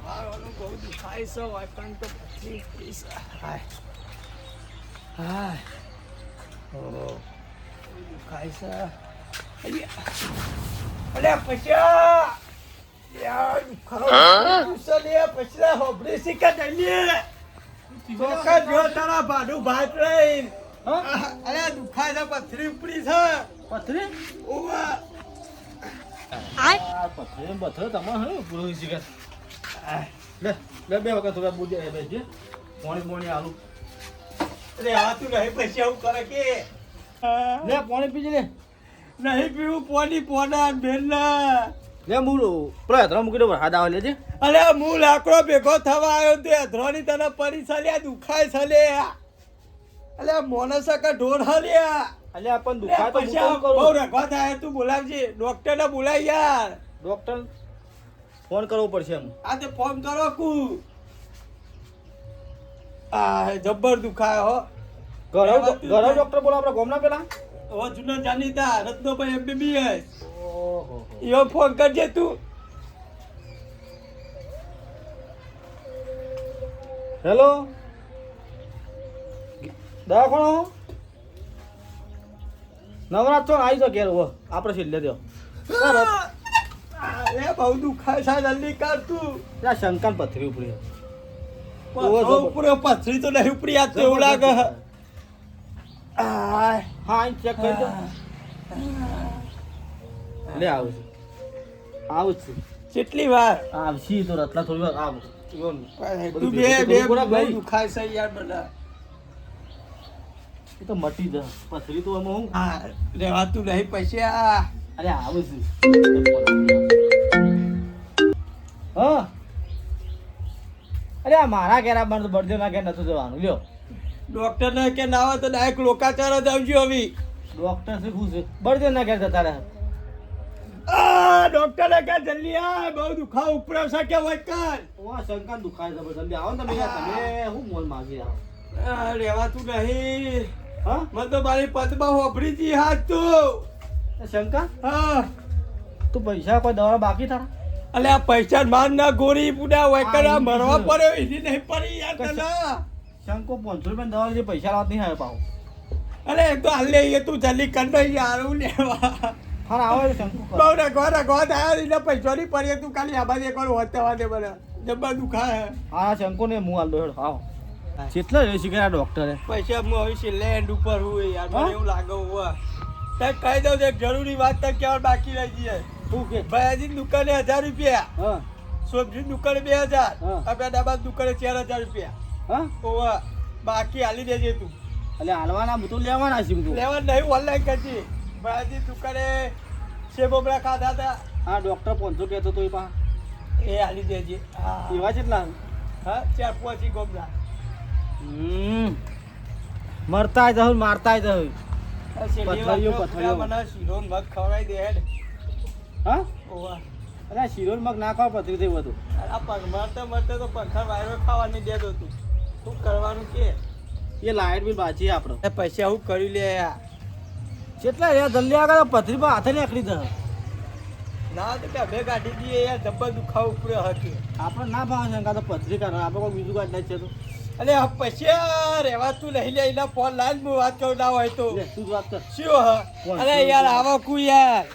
મારું બહુ દુખાય છે વાયકણ તો પછી પ્લીઝ હાય હાય ઓ દુખાય છે અરે પૈસા યાર દુખાય લે પૈસા હોબરે શીખા દઈએ ચોખા જો તારા ભાડું ભાત રહી અરે દુખાય છે પથરી ઉપડી છે પથરી ઓવા આ પથરી બથરો તમારે હે પૂરો શીખા લે લે બે વખત થોડા બુજે બેજે પાણી આલુ અરે આ તું નહીં પૈસા હું કરે કે લે પાણી પીજે લે નહીં પીવું પાણી પોડા બેલા લે મૂળ પેલા ધરા મૂકી દો હાથ આવે લેજે અરે હું લાકડો ભેગો થવા આવ્યો તે ધ્રોની તને પડી ચાલ્યા દુખાય ચાલ્યા અલે મોનસા કા ઢોર હાલ્યા અલે આપણ દુખાય તો હું કરું બહુ રખવા થાય તું બોલાવજે ડોક્ટરને બોલાય યાર ડોક્ટર ફોન કરવો પડશે એમ આ તે ફોન કરો કુ આ જબ્બર દુખાય હો ઘરે ડોક્ટર બોલા આપણા ગોમના પેલા ઓ જૂના જાણીતા રત્નભાઈ એમબીબીએસ ઓહો યો ફોન કરજે તું હેલો દવાખાનો નવરાત છો આવી તો ઘેર હો આપણે છેલ્લે દો એ બહુ દુખાય છે જલ્દી કર તું યા શંકર પથરી ઉપડી ઉપરે પથરી તો નહીં ઉપડી આ તો એવું લાગે હા ચેક કરી દો લે આવું છું કેટલી વાર આવશી તો રતલા થોડી વાર આવું તું બે બહુ દુખાય છે યાર બધા એ તો મટી જા પથરી તો હું હા રેવાતું નહીં પૈસા અરે આવું છું હા અરે મારા ઘેરા બંધ બળદે ના ઘેર નતું જવાનું લ્યો ડોક્ટર ને કે ના આવે તો ડાયરેક્ટ લોકાચાર જ આવજો હવે ડોક્ટર શું પૂછે બળદે ના ઘેર જતા રહે ડોક્ટર ને કે જલ્દી આ બહુ દુખાવ ઉપરે છે કે વૈકર ઓ શંકર દુખાય છે જલ્દી આવો ને તમે હું મોલ માગી આવો રેવાતું નહીં હા મને તો મારી પદમાં હોભરી જી હાથ તું શંકર હા તું પૈસા કોઈ દવા બાકી તારા અલે આ પૈસા માન ના ગોરી પુડા વૈકર મરવા પડ્યો એની નહીં પડી યાર તને શંકો 500 રૂપિયા દવા જે પૈસા લાવત નહીં આવે પાવ અલે એક તો હાલ લે તું જલ્દી કર દે યાર હું લેવા હા આવે શંકો બહુ રગવા આયા એટલે પૈસા ની પડી તું ખાલી આબાદ એક વાર હોતવા દે મને જબ્બા દુખાય હા શંકો ને હું હાલ દો આવો કેટલા રે શીખે આ ડોક્ટરે પૈસા હું હવે છે લેન્ડ ઉપર હું યાર મને એવું લાગે હોવા તે કહી દઉં એક જરૂરી વાત તક કેવળ બાકી રહી ગઈ શું કે ભાઈજી દુકાને 1000 રૂપિયા હા સબ્જી દુકાને 2000 આપણે દાબાદ દુકાને 4000 રૂપિયા હા ઓવા બાકી હાલી દેજે તું એટલે હાલવાના હું તો લેવાના છે તું લેવા નહીં ઓનલાઈન કરજી ભાઈજી દુકાને સેબોબડા ખાધા હતા હા ડોક્ટર 500 કહેતો તો એ પા એ હાલી દેજે હા એવા કેટલા હા 4-5 ગોબડા મરતા જ મારતા જ પથરીઓ મને શીરો મગ ખવડાવી દે હેડ હા ઓવા અરે શીરો મગ ના ખાવ પથરી થઈ બધું આ પગ મરતે તો પથર વાયરો ખાવાની દેતો તું શું કરવાનું કે એ લાઈટ બિલ બાજી આપણે પૈસા હું કરી લે કેટલા યાર જલ્દી આગળ પથરી પર હાથે નીકળી જશે ના તો કે બે ગાડી દઈએ યાર જબ્બર દુખાવ ઉપરે હતી આપણે ના ભાવ છે તો પથરી કરવા આપણે કોઈ બીજું ગાડી નહીં છે તો અલે પૈસા રેવાતું નહીં લે એના ફોન લાઈન હું વાત કરું ના હોય તો તું વાત કર શું અરે યાર આવો કુ યાર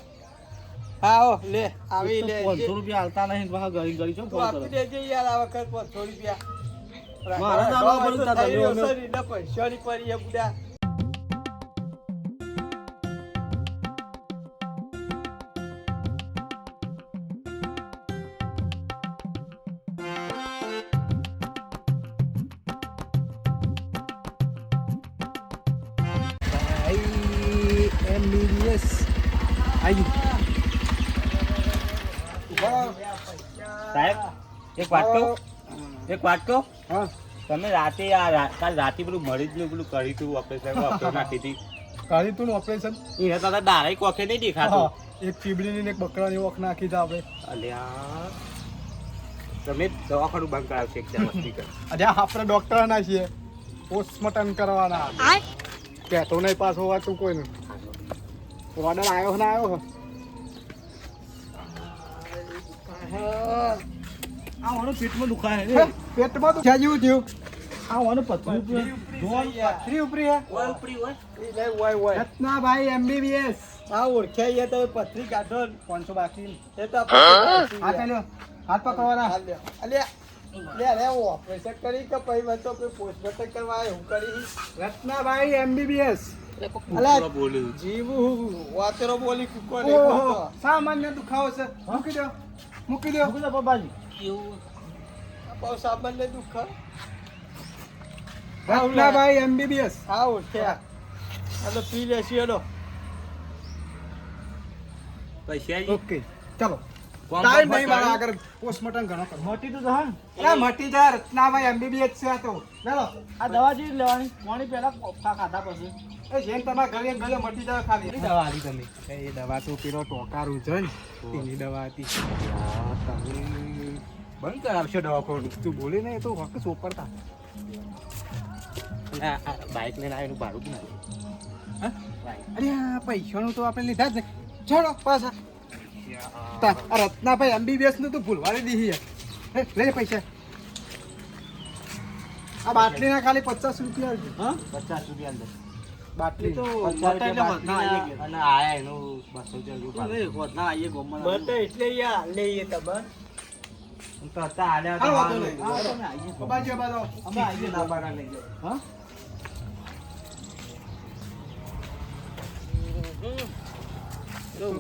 આવો લે આવી લે 500 રૂપિયા હાલતા નહીં બહા ગરી ગરી છો ફોન કરો દેજે યાર આ વખત 500 રૂપિયા મારા નામ પર તા તમે પૈસા ની પડી એ બુડા MBBS આઈ સાહેબ એક વાત કહો હા તમે રાતે કાલ રાતે પેલું મરીજ નું પેલું કરી તું ઓપરેશન નાખી હતી કરી તું ઓપરેશન એ હતા ડાયરેક્ટ ઓખે નહીં દેખાતો એક ચીબડીની ને એક બકરાની ઓખ નાખી હતા આપણે અલ્યા તમે દવાખાનું બંધ કરાવશે એક વસ્તી કર અરે આપણે ડોક્ટર ના છીએ પોસ્ટમોર્ટમ કરવાના કહેતો નહીં પાછો વાતું કોઈ નહીં ઓર્ડર આવ્યો ને આવ્યો આ ઓનો પેટમાં દુખાય છે પેટમાં તો ક્યાં જેવું થયું આ ઓનો પથરી પથરી ઉપરી હે ઓય ઉપરી હોય એ લે ઓય રત્નાભાઈ MBBS આ ઓળખ્યા યાર તમે પથરી કાઢો 500 બાકી એ તો હાથ આલ્યો હાથ પકડવાના અલ્યા લે ઓપરેશન કરી કે પછી મને તો પોસ્ટમોર્ટમ કરવા આવ્યો હું કરી રત્નાભાઈ MBBS અલા જીવું વાતરો બોલી કુકો ને સામાન્ય દુખાવો છે મૂકી દો બાબાજી એવું બહુ સામાન્ય દુખ રત્નાભાઈ MBBS હા ઓઠ્યા આ તો પી લેશી એનો પૈસા ઓકે ચાલો ટાઈમ નહીં મારા આગળ પોસ્ટમોર્ટમ ઘણો કરો મોટી તો હા અરે મટી જા રત્નાભાઈ MBBS છે આ તો ચાલો આ દવા જેવી લેવાની પાણી પહેલા ખાધા પછી એ જેમ તમારા ઘરે ગયો મટી જાય ખાલી દવા આલી તમે એ દવા તો પેલો ટોકારું છે ને તેની દવા હતી તમે બંધ કરાવશો દવાખાનું તું બોલે ને એ તો હક સોપરતા બાઇક લઈને આવીને ભાડું બી અરે આ પૈસાનું તો આપણે લીધા જ ને ચાલો પાછા આ રત્નાભાઈ MBBS નું તો ભૂલવાડી દીધી લે પૈસા આ બાટલીના ખાલી 50 રૂપિયા આવજો હા 50 રૂપિયા અંદર બાટલી તો અને આયા એનું 200 રૂપિયા આઈએ ગોમમાં બટ એટલે યાર લઈએ તબર તો હતા આલ્યા તો બાજુ બાજુ અમે આઈએ ના બારા લઈ જાવ હા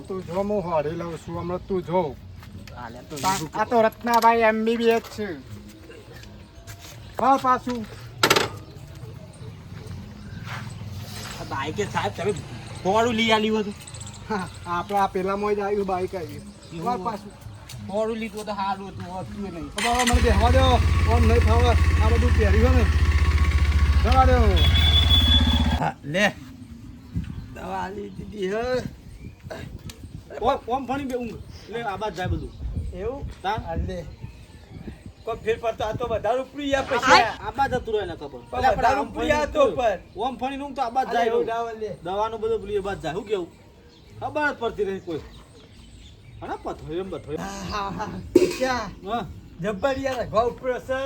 તું જો હું હારી લઉં છું હમણાં તું જો આ તો રત્નાભાઈ MBBS છે હા પાછું બાઈકે સાહેબ તમે ફોડું લઈ આલ્યું હતું આપણે આ પેલામાં જ આવ્યું બાઈક આવ્યું પાછું ફોડું લીધું તો સારું હતું હતું નહીં બાબા મને બેહવા દો ઓમ નહીં ફાવે આ બધું પહેર્યું ને જવા દો લે દવા આલી દીધી હે ઓમ ફણી બે ઊંઘ લે આ બાદ જાય બધું એવું તા લે કોઈ ફેર પડતો આ તો વધારે ઉપરી યા પૈસા આ બાદ હતું રહે ને ખબર વધારે ઉપરી આ તો પર ઓમ ફણી નું તો આ બાદ જાય દવાનું બધું પેલી બાદ જાય હું કેવું ખબર જ પડતી રહી કોઈ હના પથોય એમ બથોય હા જબ્બર યાર ઘા ઉપર છે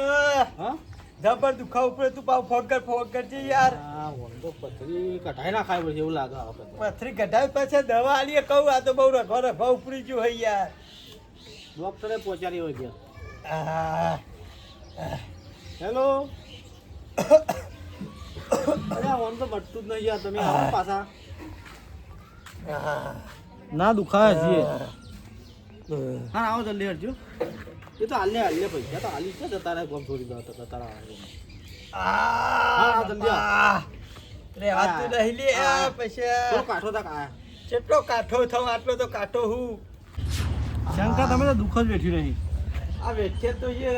હા જબ્બર દુખા ઉપર તું પાવ ફોડ કરજે યાર હા ઓંધો પથરી કઢાઈ ના ખાય એવું લાગે પથરી કઢાઈ પછી દવા આલીએ કહું આ તો બહુ રખો ઉપરી ગયું હોય યાર ડોક્ટરે પહોંચાડી હોય ગયા હેલો અરે ઓન તો મટતું જ નહીં યાર તમે આવો પાછા ના દુખાય છે હા આવો જલ્દી હટજો એ તો હાલે પૈસા તો હાલી છે જતા રહે ગમ છોડી દો તો તારા હા જલ્દી રે વાત તો નહીં લે પૈસા તો કાઠો તક આયા કેટલો કાઠો થો આટલો તો કાઠો હું શંકા તમે તો દુઃખ જ બેઠી રહી આ વેઠે તો એ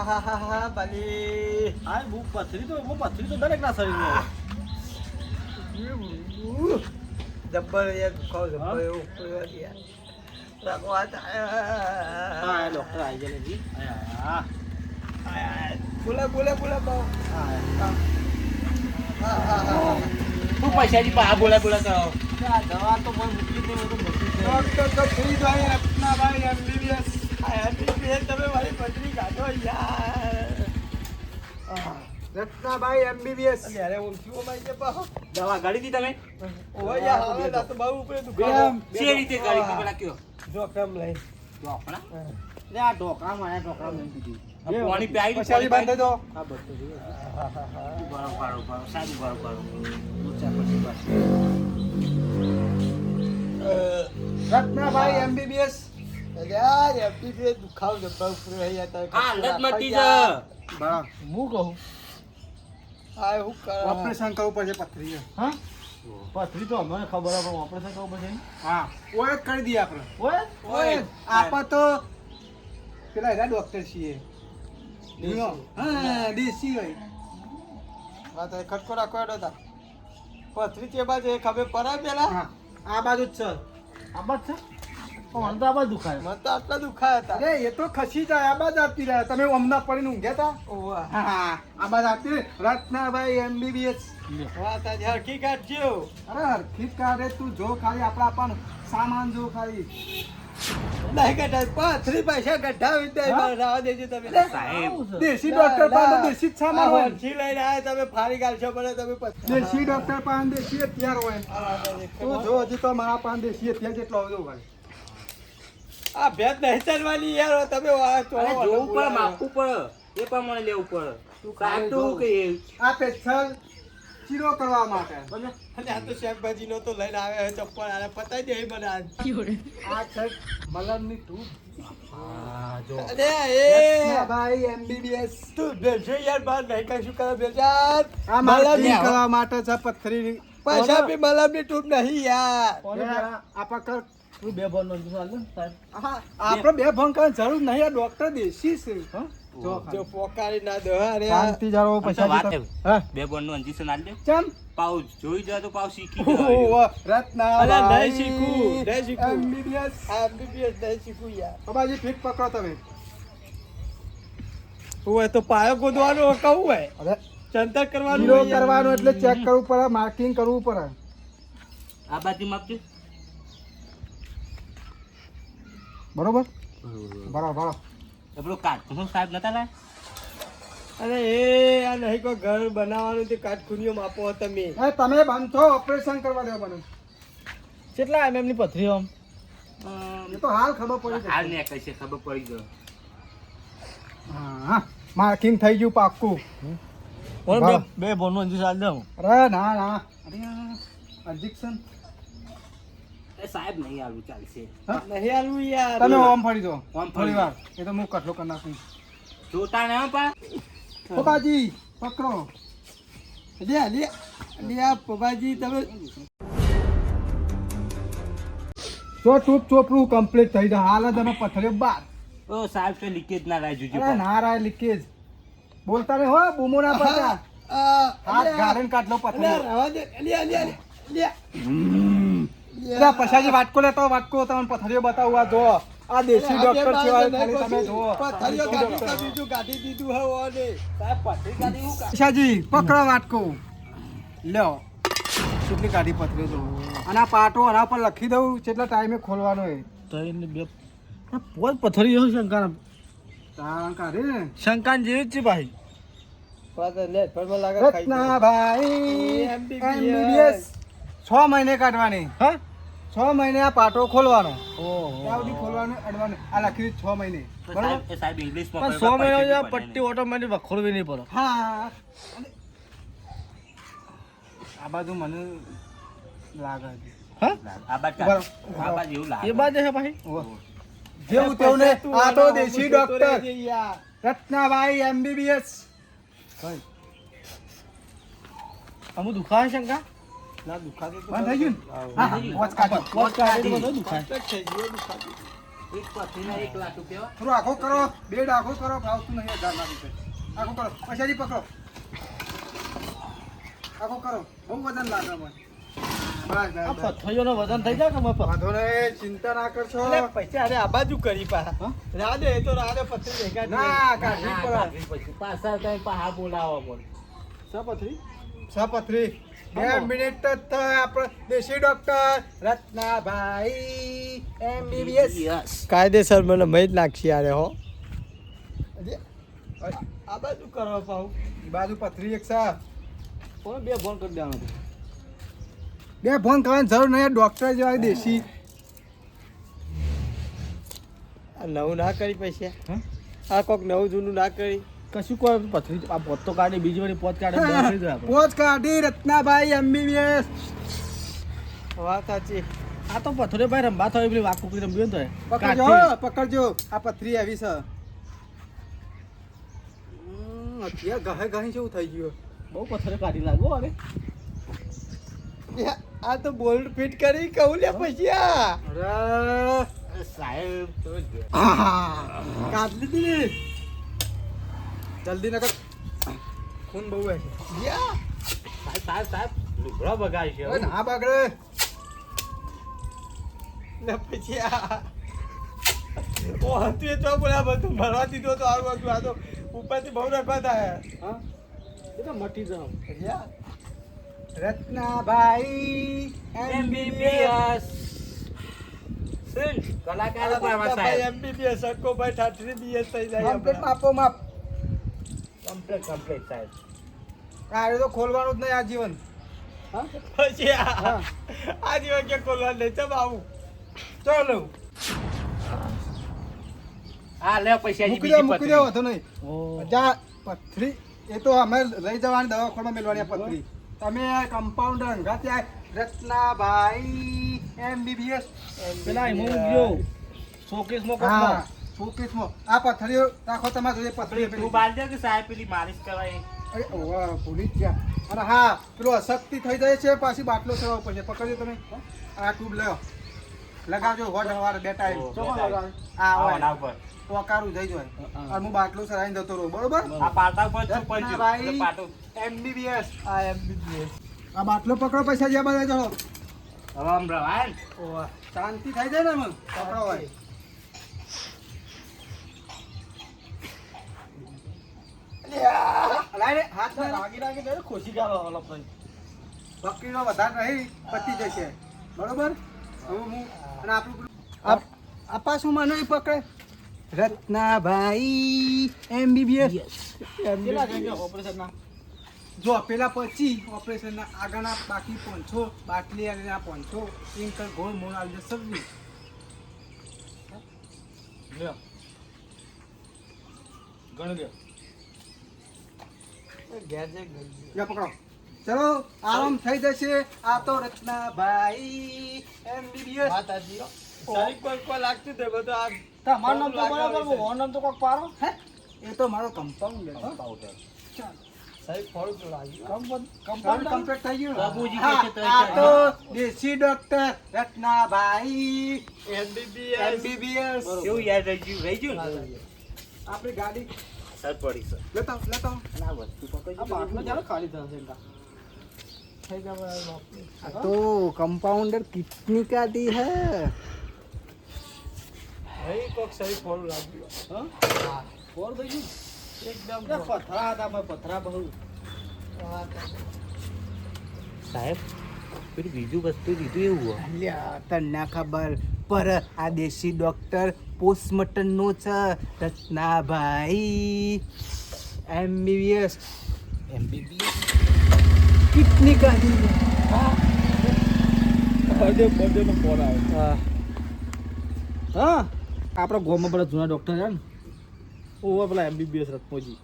હા બાલી આ બહુ પથરી તો દરેક ના શરીરમાં જબ્બર યાર દુખાવ જબ્બર એવું યાર હા ડોક્ટર આવી ગયા જી બોલા બહુ શું પૈસાની પા બોલા કરો દવા તો મને મૂકી દે ડોક્ટર તો ફ્રી જાય રત્નાભાઈ MBBS તમે મારી પત્ની કાઢો યાર રત્નાભાઈ MBBS અરે ઓળખ્યું મારી કે પાહો દવા ગાડી દી તમે ઓય યાર હવે તો બહુ ઉપર દુખાવ છે રીતે ગાડી પેલા કયો જોખમ લઈ ઢોકળા લે આ ઢોકળા મને ઢોકળા લઈ દીધી એ પાણી પીઈ પછાડી બાંધે તો આ બધું બરો સાદું બરો ઊંચા પછી રત્નાભાઈ MBBS યાર MBBS દુખાવ જબર ઉપર રહી હતા આ લત મટી જ બરા હું કહું આ હું કર ઓપરેશન કરવું પડશે પથરી હા પથરી તો અમને ખબર છે પણ ઓપરેશન કરવું પડશે હા ઓય જ કરી દઈએ આપણે ઓય આપા તો પેલા એના ડોક્ટર છીએ હા દેશી હોય વાત ખટકો રાખો એડો તા પથરી કે બાજુ ખબર પડે પેલા હા આ બાજુ જ છે આ બાજુ છે પણ મને તો આ બાજુ દુખાય મને તો આટલા દુખાયા હતા અરે એ તો ખસી જાય આ બાજુ આપતી રહ્યા તમે અમના પડીને ઊંઘ્યા હતા ઓવા હા આ બાજુ આપતી રત્નાભાઈ MBBS વાત આજે હકીકત જો અરે હરખી કાઢે તું જો ખાલી આપણા પણ સામાન જો ખાલી નહીં ગઢા પાથરી પૈસા ગઢાવી દે હા? રાવા દેજો તમે સાહેબ દેશી ડોક્ટર પાસે દેશી જ સામાન હોય હોંચી લઈને આયા તમે ફાડી ગાલશો પડે તમે દેશી ડોક્ટર પાસે દેશી હથિયાર હોય તું જો હજી તો મારા પાસે દેશી હથિયાર જેટલો આવ્યો ભાઈ આ ભેદ નહીં ચાલવાની યાર તમે અરે જોવું પડે માપવું પડે એ પ્રમાણે લેવું પડે કાટું કે આ પેથલ ચીરો કરવા માટે અને આ તો શાકભાજી નો તો લઈને આવે ચપ્પલ આને પતાઈ દે મને આજ આ છે મલમની ટૂબ હા જો અરે એ ભાઈ MBBS તું બેસો યાર બાર નહીં કશું કરે બેજાર આ માર્કિંગ કરવા માટે છે પથ્થરી પૈસા બી મલમની ટૂબ નહીં યાર આપા કર તું બે બોલ નો ચાલ ને સાહેબ આપણે બે ભંગ કરવાની જરૂર નહીં આ ડોક્ટર દેશી છે હા જો પોકારી ના દો અરે શાંતિ જાળવો વાત પછી હા બે બોર્ડ નું અંજીસન આલ દે ચમ પાઉ જોઈ જાય તો પાઉ શીખી ઓહો રત્ના અલા નહીં શીખું નહીં શીખું MBBS MBBS નહીં શીખું યાર બાબાજી ફીટ પકડો તમે હું તો પાયો ગોદવાનો કહું હોય અરે ચંતર કરવાનું જીરો હોય યાર. કરવાનું એટલે ચેક કરવું પડે માર્કિંગ કરવું પડે આ બાજુ માપજો બરોબર બરાબર પેલો કાટું સાહેબ નતા લાય અરે એ આ નહીં કોઈ ઘર બનાવવાનું તે કાટખૂનીઓ માપો તમે એ તમે બાંધો ઓપરેશન કરવા દેવો બને કેટલા MM ની પથરી આમ એ તો હાલ ખબર પડી હાલ ને કઈ છે ખબર પડી ગયો હા માર્કિંગ થઈ ગયું પાક્કું બોલ વાહ. બે બોલ નો અંજી ચાલ દઉં અરે ના ના અરે ઇન્જેક્શન એ સાહેબ નહીં આવું ચાલશે નહીં આલવું યાર તમે ઓમ ફરી દો ઓમ ફરી થોડી દો. વાર એ તો હું કટલો કરી નાખું જોતા ને પા પપ્પાજી પકડો લ્યા પપ્પાજી તમે તો ટૂપ ચોપડું કમ્પ્લીટ થઈ જાય હાલ જ અમે પથ્થરે બાર ઓ સાહેબ તો લીકેજ ના રાય જોજો અરે ના રાય લીકેજ બોલતા નહીં હો બૂમો ના પડતા હાથ ગાળીને કાઢલો પથ્થર રવા દે લ્યા એટલે પછાજી વાટકો લેતો વાટકો તમને પથ્થરીઓ બતાવવા જો આ દેશી ડોક્ટર છે ખાલી તમે જો પથ્થરીઓ કાઢી તો બીજું કાઢી દીધું હે ઓને સાહેબ પથરી કાઢી હું પછાજી પકડો વાટકો લ્યો કેટલી કાઢી પથરી જો અને આ પાટો આના પર લખી દઉં કેટલા ટાઈમે ખોલવાનો એ તો એને બે પોત પથરી હોય શંકા તાણ કાઢે ને શંકાન જેવી જ છે ભાઈ લે ફરવા લાગે ખાઈ રત્નાભાઈ MBBS. MBBS 6 મહિને કાઢવાની હા 6 મહિને આ પાટો ખોલવાનો ઓહો ત્યાં સુધી ખોલવાનું અડવાનું આ લખી 6 મહિને બરોબર સાહેબ એ સાહેબ ઇંગ્લિશ માં પણ 100 મહિના જેવા પટ્ટી ઓટોમેટિક વખોડવી નહીં પડે હા અને આ બાજુ મને લાગે છે હા આ બાજુ બરાબર. આ બાજુ એવું લાગે એ બાદ છે ભાઈ જેવું તેવું ને આ તો દેશી ડોક્ટર યાર રત્નાભાઈ MBBS અમુ દુખાય શંકા ના દુખાતું તો બંધ થઈ ગયું ને? હા વોચ કાઢો પોત કાઢી બધો દુખાય perfect થઈ ગયું દુખાતું એક પથરીના 1 લાખ રૂપિયા થોડું આખો કરો બેડ આખો કરો ફાવતું નહીં 1000 ના રૂપિયા આખો કરો પછાડી પકડો આખો કરો બહુ વજન લાગે મને બસ આ બસ બસ પથરીઓનો વજન થઈ જાય કે મફત વાંધો નહીં ચિંતા ના કરશો અરે પૈસા અરે આ બાજુ કરી પા હા? રાધે એ તો રાધે પથરી ભેગા ના કાઢવી ના, પડે કાઢવી પછી પાછા કઈ પા બોલાવો બોલ સપથરી સપથરી 2 મિનિટ જ થાય આપણે દેશી ડોક્ટર રત્નાભાઈ MBBS કાયદેસર મને મહી જ નાખી યાર હો આ બાજુ કરો પાઉ બાજુ પથરી એક સા કોને બે ફોન કરી દેવાનો બે ફોન કરવાની જરૂર નહીં ડોક્ટર જેવા દેશી આ નવું ના કરી પૈસા હા? આ કોક નવું જૂનું ના કરી કશું કોઈ પથરી આ પોત તો કાઢી બીજી વાળી પોત કાઢે બંધ થઈ જાય આપણે પોચ કાઢી રત્નાભાઈ MBBS વાત સાચી આ તો પથરી ભાઈ રંબા થાય પેલી વાક કુકરી રમ્યો ને તો પકડજો હો, પકડજો આ પથરી આવી છે અત્યારે ગહે ગહે જેવું થઈ ગયું બહુ પથરી કાઢી લાગો અરે આ તો બોલ્ડ ફિટ કરી કહું લે પૈસા અરે સાહેબ તો કાઢ લીધી ને જલ્દી નકર ખૂન બહુ છે યા સાહેબ સાહેબ સાહેબ લુગડા બગાડી છે હવે ના બગડે ને પછી આ ઓ હતું એ તો બોલા બધું ભરવા દીધો તો આવું હતું આ તો ઉપરથી બહુ રખવા થાય હા એ તો મટી જાવ યા રત્નાભાઈ MBBS કલાકાર ઉપર આમાં ભાઈ સાહેબ MBBS સકો ભાઈ 33 BS થઈ જાય કમ્પ્લીટ માપો માપ કમ્પ્લીટ સાહેબ આ તો ખોલવાનું જ નહીં આ જીવન પછી આ દિવસ કે કોલવા નહીં ચમ આવું ચાલો હા લે પૈસા મૂકી દે વાંધો નહીં જા પથરી એ તો અમે લઈ જવાની દવાખાના મેળવાની આ પથરી તમે કમ્પાઉન્ડર હંગા ત્યાં રત્નાભાઈ MBBS પેલા એમ ગયો શોકેસમાં કોક હા શોકેસમાં આ પથરીઓ રાખો તમારે જોઈએ પથરી તું પેલી બાંધ દે કે સાહેબ પેલી માલિશ કરાય અરે ઓવા ભૂલી જ ગયા અને હા પેલો અશક્તિ થઈ જાય છે પાછી બાટલો ચડાવવો પડશે પકડજો તમે આ ટ્યુબ લ્યો લગાવજો વાર બે ટાઈમ હા હોય આના ઉપર ટોકારું થઈ જાય અને હું બાટલો ચડાવીને જતો રહું બરોબર આ પાટા ઉપર છું રત્નાભાઈ પંજુ પાટો MBBS આ MBBS આ બાટલો પકડો પૈસા જ્યાં બધા ચડો હવે આમ રવાય ઓવા શાંતિ થઈ જાય ને મને પકડો હોય લાઈને હાથ ના લાગી દે ખુશી ગાલો ઓલો ભાઈ બકરીનો વધારે રહી પતી જશે બરોબર હવે હું અને આપણું આ પાછું મને પકડે રત્નાભાઈ MBBS કેટલા ગયા ઓપરેશન ના જો પેલા પછી ઓપરેશન ના આગળના બાકી 500 બાટલી અને આ 500 ઇન્કર ગોળ મોળ આવી જશે સબ્જી લ્યો ગણ લ્યો ઘેર જે લે પકડો ચલો આરામ થઈ જશે આ તો રત્નાભાઈ MBBS માતાજી સારી કોઈ લાગતું તે બધું આ તમારું નામ તો બરાબર ઓનમ તો કોક પારો હે એ તો મારો કમ્પાઉન્ડ સાહેબ ફોડું તો લાગ્યું કમ્પાઉન્ડ કમ્પ્લીટ થઈ ગયું બાબુજી હા, કહે છે તો આ તો દેશી ડોક્ટર રત્નાભાઈ MBBS MBBS કેવું યાદ રહી ગયું ને આપણી ગાડી સર પડી સર લેતા લેતા અને આ વસ્તુ પકડી આ બાટલો ચાલો ખાલી થશે થઈ ગયા આ તો कंपाउंडर कितनी का दी है ભાઈ કોક સારી ફોડું લાગ્યું હા ફોર થઈ ગયું એકદમ પથરા હતા ભાઈ પથરા બહુ સાહેબ પેલું બીજું વસ્તુ દીધું એવું હોય અલ્યા તને ખબર પર આ દેશી ડોક્ટર પોસ્ટમોર્ટમ નો છે રત્નાભાઈ MBBS कितनी का दी બર્થડે નો ફોન આવ્યો હા આપણા ગામમાં પેલા જૂના ડોક્ટર છે ને ઓવા પેલા MBBS રત્નોજી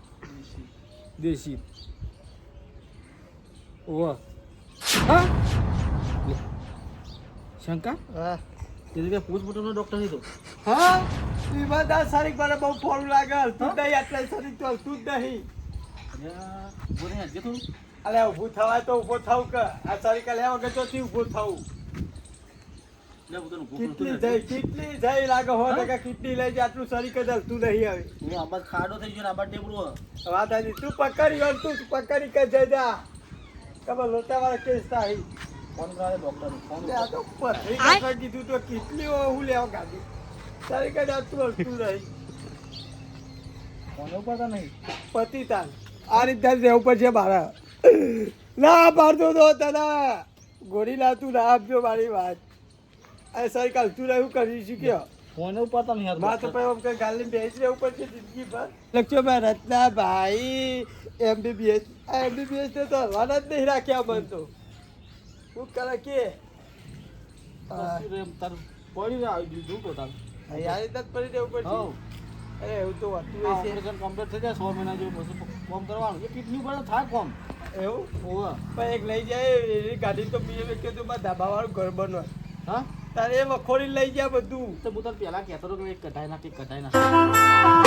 દેશી ઓવા હા લે. શંકા હા એ તો પોસ્ટમોર્ટમનો ડોક્ટર હતો હા ઈમાનદાર સારી મને બહુ ફોડું લાગે તું નહીં એટલે સારી તો તું જ નહીં ઉભો નહીં હજે થોડું અલે ઊભું થવાય તો ઊભો થાવ કે આ સારી કાલે વગર તો થી ઊભું થવું લે હું તને ઊભો કેટલી જઈ લાગે હો ટકા કેટલી લઈ જાય આટલું સારી કદલ તું નહીં આવે હું આમાં ખાડો થઈ ગયો ને આમાં ટેબડો વાત આવી તું પકડી વળ તું પકડી કે જઈ જા કબર લોટા વાળા કેસ થાય ફોન કરાવે ડોક્ટર ફોન આ તો પથરી કાઢવા કીધું તો કેટલી હું લેવા ગાડી સારી કદલ તું હલતું નહીં ફોન ઉપર તો નહીં પતિ તાન આ રીતે રહેવું પડશે મારા ના પાડતો તો તને ગોળી લાતું ના આપજો મારી વાત આ સરકાર તું રહેવું કરી શીખ્યો ફોન ઉપર તો નહીં માં તો પછી કઈ ગાલી બેસી રહેવું પડશે જિંદગી પર લખજો ભાઈ રત્નાભાઈ MBBS આ MBBS ને તો હલવાના જ નહીં રાખ્યા મન તો શું કરે કે તારું પડી આવી દીધું તો તારું આ રીતે જ પડી રહેવું પડશે હવ. અરે એવું તો હોતું આ હશે ઓપરેશન કમ્પ્લીટ થઈ જાય 100 મહિના જેવું પછી કોમ કરવાનું એ કિડની ઉપર તો થાય કોમ એવું ઓવા પણ એક લઈ જાય એની ગાડી તો બીજે વ્યક્તિ તો ધાબાવાળું ઘર બનવા હા તારે એ વખોડી લઈ ગયા બધું તો હું તને પહેલા કહેતો હતો કે એક કઢાઈ નાખ